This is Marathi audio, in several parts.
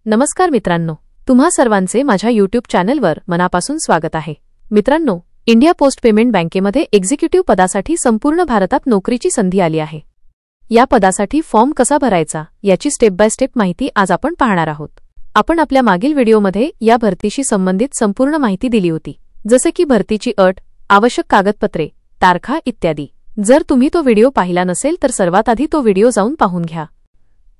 नमस्कार मित्रांनो, तुम्हा सर्वांचे माझ्या YouTube चॅनलवर मनापासून स्वागत आहे। मित्रांनो, इंडिया पोस्ट पेमेंट बँकेमध्ये एक्झिक्युटिव्ह पदासाठी संपूर्ण भारतात नोकरीची संधी आली आहे। या पदासाठी फॉर्म कसा भरायचा याची स्टेप बाय स्टेप माहिती आज आपण पाहणार आहोत। आपण आपल्या मागील व्हिडिओमध्ये या भरतीशी संबंधित संपूर्ण माहिती दिली होती, जसे की भरतीची अट, आवश्यक कागदपत्रे, तारखा इत्यादी। जर तुम्ही तो व्हिडिओ पाहिला नसेल तर सर्वात आधी तो व्हिडिओ जाऊन पाहून घ्या।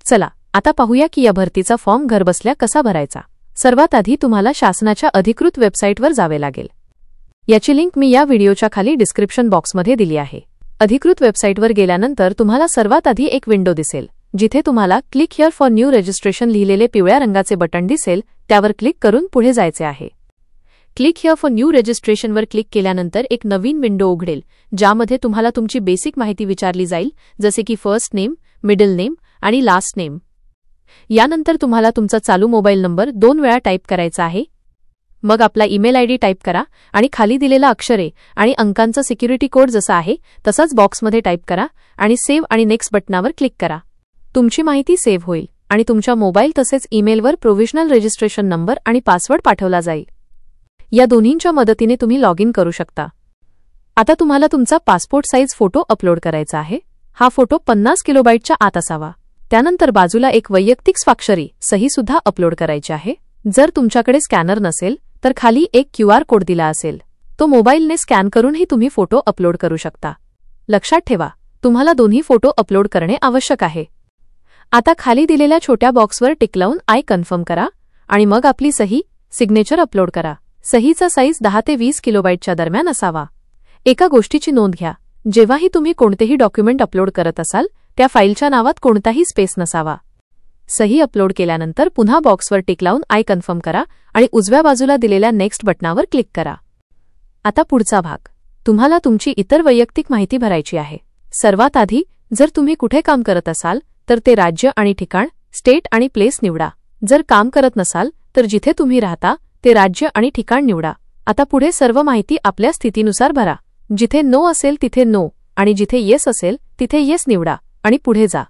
चला आता पाहूया की या भरतीचा फॉर्म घरबसल्या कसा भरायचा। सर्वात आधी तुम्हाला शासनाच्या अधिकृत वेबसाईटवर जावे लागेल। याची लिंक मी या व्हिडिओच्या खाली डिस्क्रिप्शन बॉक्समध्ये दिली आहे। अधिकृत वेबसाईटवर गेल्यानंतर तुम्हाला सर्वात आधी एक विंडो दिसेल, जिथे तुम्हाला click here for new registration लिहिलेले पिवळ्या रंगाचे बटन दिसेल, त्यावर क्लिक करून पुढे जायचे आहे। क्लिक हिअर फॉर न्यू रजिस्ट्रेशनवर क्लिक केल्यानंतर एक नवीन विंडो उघडेल, ज्यामध्ये तुम्हाला तुमची बेसिक माहिती विचारली जाईल, जसे की फर्स्ट नेम, मिडल नेम आणि लास्ट नेम। यानंतर तुम्हाला तुमचा चालू मोबाईल नंबर 2 वेळा टाईप करायचा आहे। मग आपला ईमेल आयडी टाईप करा आणि खाली दिलेला अक्षरे आणि अंकांचा सिक्युरिटी कोड जसा आहे तसाच बॉक्समध्ये टाईप करा आणि सेव्ह आणि नेक्स्ट बटनावर क्लिक करा। तुमची माहिती सेव्ह होईल आणि तुमच्या मोबाईल तसेच ईमेलवर प्रोव्हिजनल रजिस्ट्रेशन नंबर आणि पासवर्ड पाठवला जाईल। या दोन्हींच्या मदतीने तुम्ही लॉग इन करू शकता। आता तुम्हाला तुमचा पासपोर्ट साईज फोटो अपलोड करायचा आहे। हा फोटो 50 किलोबाईटच्या आत असावा। त्यानंतर बाजूला एक वैयक्तिक स्वाक्षरी सही सुद्धा अपलोड करायची आहे। जर तुमच्याकडे स्कॅनर नसेल तर खाली एक QR कोड दिला असेल, तो मोबाईलने स्कॅन करूनही तुम्ही फोटो अपलोड करू शकता। लक्षात ठेवा, तुम्हाला दोन्ही फोटो अपलोड करणे आवश्यक आहे। आता खाली दिलेल्या छोट्या बॉक्सवर टिक लावून आय कन्फर्म करा आणि मग आपली सही, सिग्नेचर अपलोड करा। सहीचा साईज 10 ते 20 किलोबाईटच्या दरम्यान असावा। एका गोष्टीची नोंद घ्या, जेव्हाही तुम्ही कोणतेही डॉक्युमेंट अपलोड करत असाल त्या फाईलच्या नावात कोणताही स्पेस नसावा। सही अपलोड केल्यानंतर पुन्हा बॉक्सवर टिक लावून आय कन्फर्म करा आणि उजव्या बाजूला दिलेल्या नेक्स्ट बटनावर क्लिक करा। आता पुढचा भाग, तुम्हाला तुमची इतर वैयक्तिक माहिती भरायची आहे। सर्वात आधी, जर तुम्ही कुठे काम करत असाल तर ते राज्य आणि ठिकाण, स्टेट आणि प्लेस निवडा। जर काम करत नसाल तर जिथे तुम्ही राहता ते राज्य आणि ठिकाण निवडा। आता पुढे सर्व माहिती आपल्या स्थितीनुसार भरा। जिथे नो असेल तिथे नो आणि जिथे येस असेल तिथे येस निवडा आणि पुढे जा।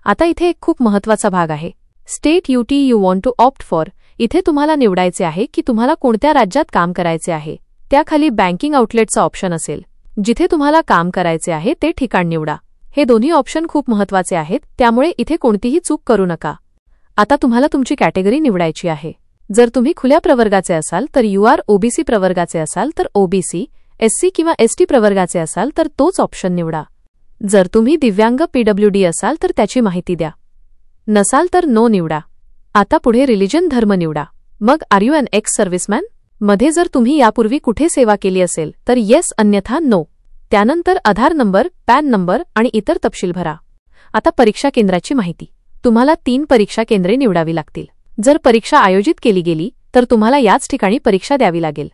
आता इथे एक खूप महत्त्वाचा भाग आहे, state you want to opt for. इथे तुम्हाला निवडायचे आहे की तुम्हाला कोणत्या राज्यात काम करायचे आहे। त्याखाली बँकिंग आउटलेटचा ऑप्शन असेल। जिथे तुम्हाला काम करायचे आहे ते ठिकाण निवडा। हे दोन्ही ऑप्शन खूप महत्त्वाचे आहेत, त्यामुळे इथे कोणतीही चूक करू नका। आता तुम्हाला तुमची कॅटेगरी निवडायची आहे। जर तुम्ही खुल्या प्रवर्गाचे असाल तर OBC प्रवर्गाचे असाल तर OBC, SC किंवा ST प्रवर्गाचे असाल तर तोच ऑप्शन निवडा। जर तुम्ही दिव्यांग PWD असाल तर त्याची माहिती द्या। नसाल तर नो निवडा। आता पुढे रिलिजन धर्म निवडा। मग are you an ex serviceman मध्ये जर तुम्ही यापूर्वी कुठे सेवा केली असेल तर येस, अन्यथा नो। त्यानंतर आधार नंबर, पॅन नंबर आणि इतर तपशील भरा। आता परीक्षा केंद्राची माहिती, तुम्हाला 3 परीक्षा केंद्रे निवडावी लागतील। जर परीक्षा आयोजित केली गेली तर तुम्हाला याच ठिकाणी परीक्षा द्यावी लागेल।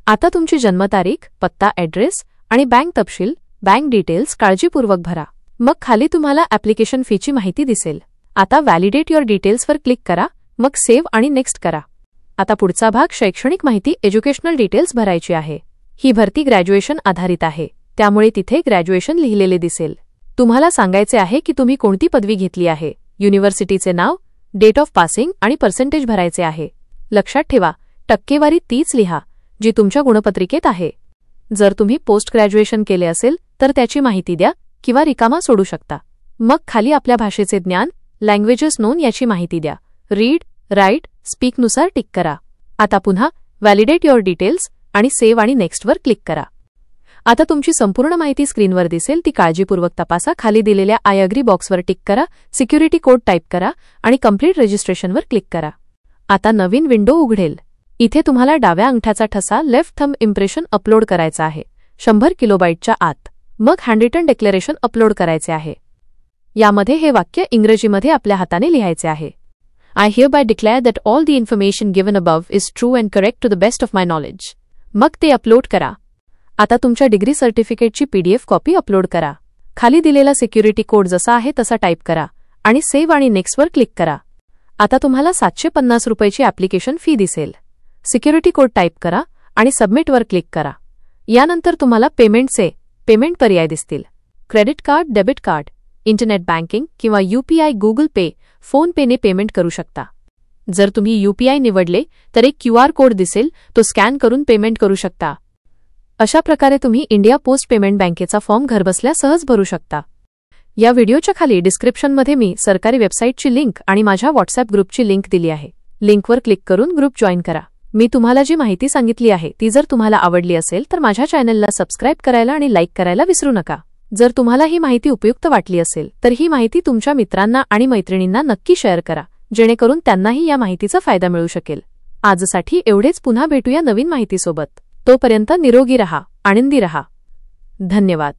आता तुमची जन्मतारीख, पत्ता, ॲड्रेस आणि बँक तपशील, बँक डिटेल्स काळजीपूर्वक भरा। मग खाली तुम्हाला ॲप्लिकेशन फीची माहिती दिसेल। आता व्हॅलिडेट युअर डिटेल्सवर क्लिक करा, मग सेव्ह आणि नेक्स्ट करा। आता पुढचा भाग शैक्षणिक माहिती, एज्युकेशनल डिटेल्स भरायची आहे। ही भरती ग्रॅज्युएशन आधारित आहे, त्यामुळे तिथे ग्रॅज्युएशन लिहिलेले दिसेल। तुम्हाला सांगायचे आहे की तुम्ही कोणती पदवी घेतली आहे, युनिव्हर्सिटीचे नाव, डेट ऑफ पासिंग आणि पर्सेंटेज भरायचे आहे। लक्षात ठेवा, टक्केवारी तीच लिहा जी तुमच्या गुणपत्रिकेत आहे। जर तुम्ही पोस्ट ग्रॅज्युएशन केले असेल तर त्याची माहिती द्या किंवा रिकामा सोडू शकता। मग खाली आपल्या भाषेचे ज्ञान, लँग्वेजेस नोन याची माहिती द्या। रीड, राईट, स्पीकनुसार टिक करा। आता पुन्हा व्हॅलिडेट युअर डिटेल्स आणि सेव्ह आणि नेक्स्टवर क्लिक करा। आता तुमची संपूर्ण माहिती स्क्रीनवर दिसेल, ती काळजीपूर्वक तपासा। खाली दिलेल्या आय अग्री बॉक्सवर टिक करा, सिक्युरिटी कोड टाईप करा आणि कंप्लीट रजिस्ट्रेशनवर क्लिक करा। आता नवीन विंडो उघडेल। इथे तुम्हाला डाव्या अंगठ्याचा ठसा, लेफ्ट थंब इम्प्रेशन अपलोड करायचा आहे 100 किलोबाईटच्या आत। मग हँडरिटन डिक्लेरेशन अपलोड करायचे आहे। यामध्ये हे वाक्य इंग्रजीमध्ये आपल्या हाताने लिहायचे आहे। I hereby declare that all the information given above is true and correct to the best of my knowledge. मग ते अपलोड करा। आता तुमच्या डिग्री सर्टिफिकेटची PDF कॉपी अपलोड करा। खाली दिलेला सिक्युरिटी कोड जसा आहे तसा टाईप करा आणि सेव्ह आणि नेक्स्टवर क्लिक करा। आता तुम्हाला 750 रुपयाची ॲप्लिकेशन फी दिसेल। सिक्युरिटी कोड टाईप करा आणि सबमिटवर क्लिक करा. यानंतर तुम्हाला पेमेंट पर्याय दिसतील. Credit card, debit card, internet banking किंवा UPI, गुगल पे, फोन पेने पेमेंट करू शकता. जर तुम्ही UPI निवडले तर एक QR कोड दिसेल, तो स्कॅन करून पेमेंट करू शकता. अशा प्रकारे तुम्ही इंडिया पोस्ट पेमेंट बँकेचा फॉर्म घरबसल्या सहज भरू शकता. या व्हिडिओच्या खाली डिस्क्रिप्शनमध्ये मी सरकारी वेबसाईटची लिंक आणि माझ्या व्हॉट्सअप ग्रुपची लिंक दिली आहे. लिंकवर क्लिक करून ग्रुप जॉईन करा. मी तुम्हाला जी माहिती सांगितली आहे ती जर तुम्हाला आवडली असेल तर माझ्या चॅनलला सबस्क्राईब करायला आणि लाईक करायला विसरू नका. जर तुम्हाला ही माहिती उपयुक्त वाटली असेल तर ही माहिती तुमच्या मित्रांना आणि मैत्रिणींना नक्की शेअर करा, जेणेकरून त्यांनाही या माहितीचा फायदा मिळू शकेल. आजसाठी एवढेच. पुन्हा भेटूया नवीन माहितीसोबत. तोपर्यंत निरोगी रहा, आनंदी रहा. धन्यवाद.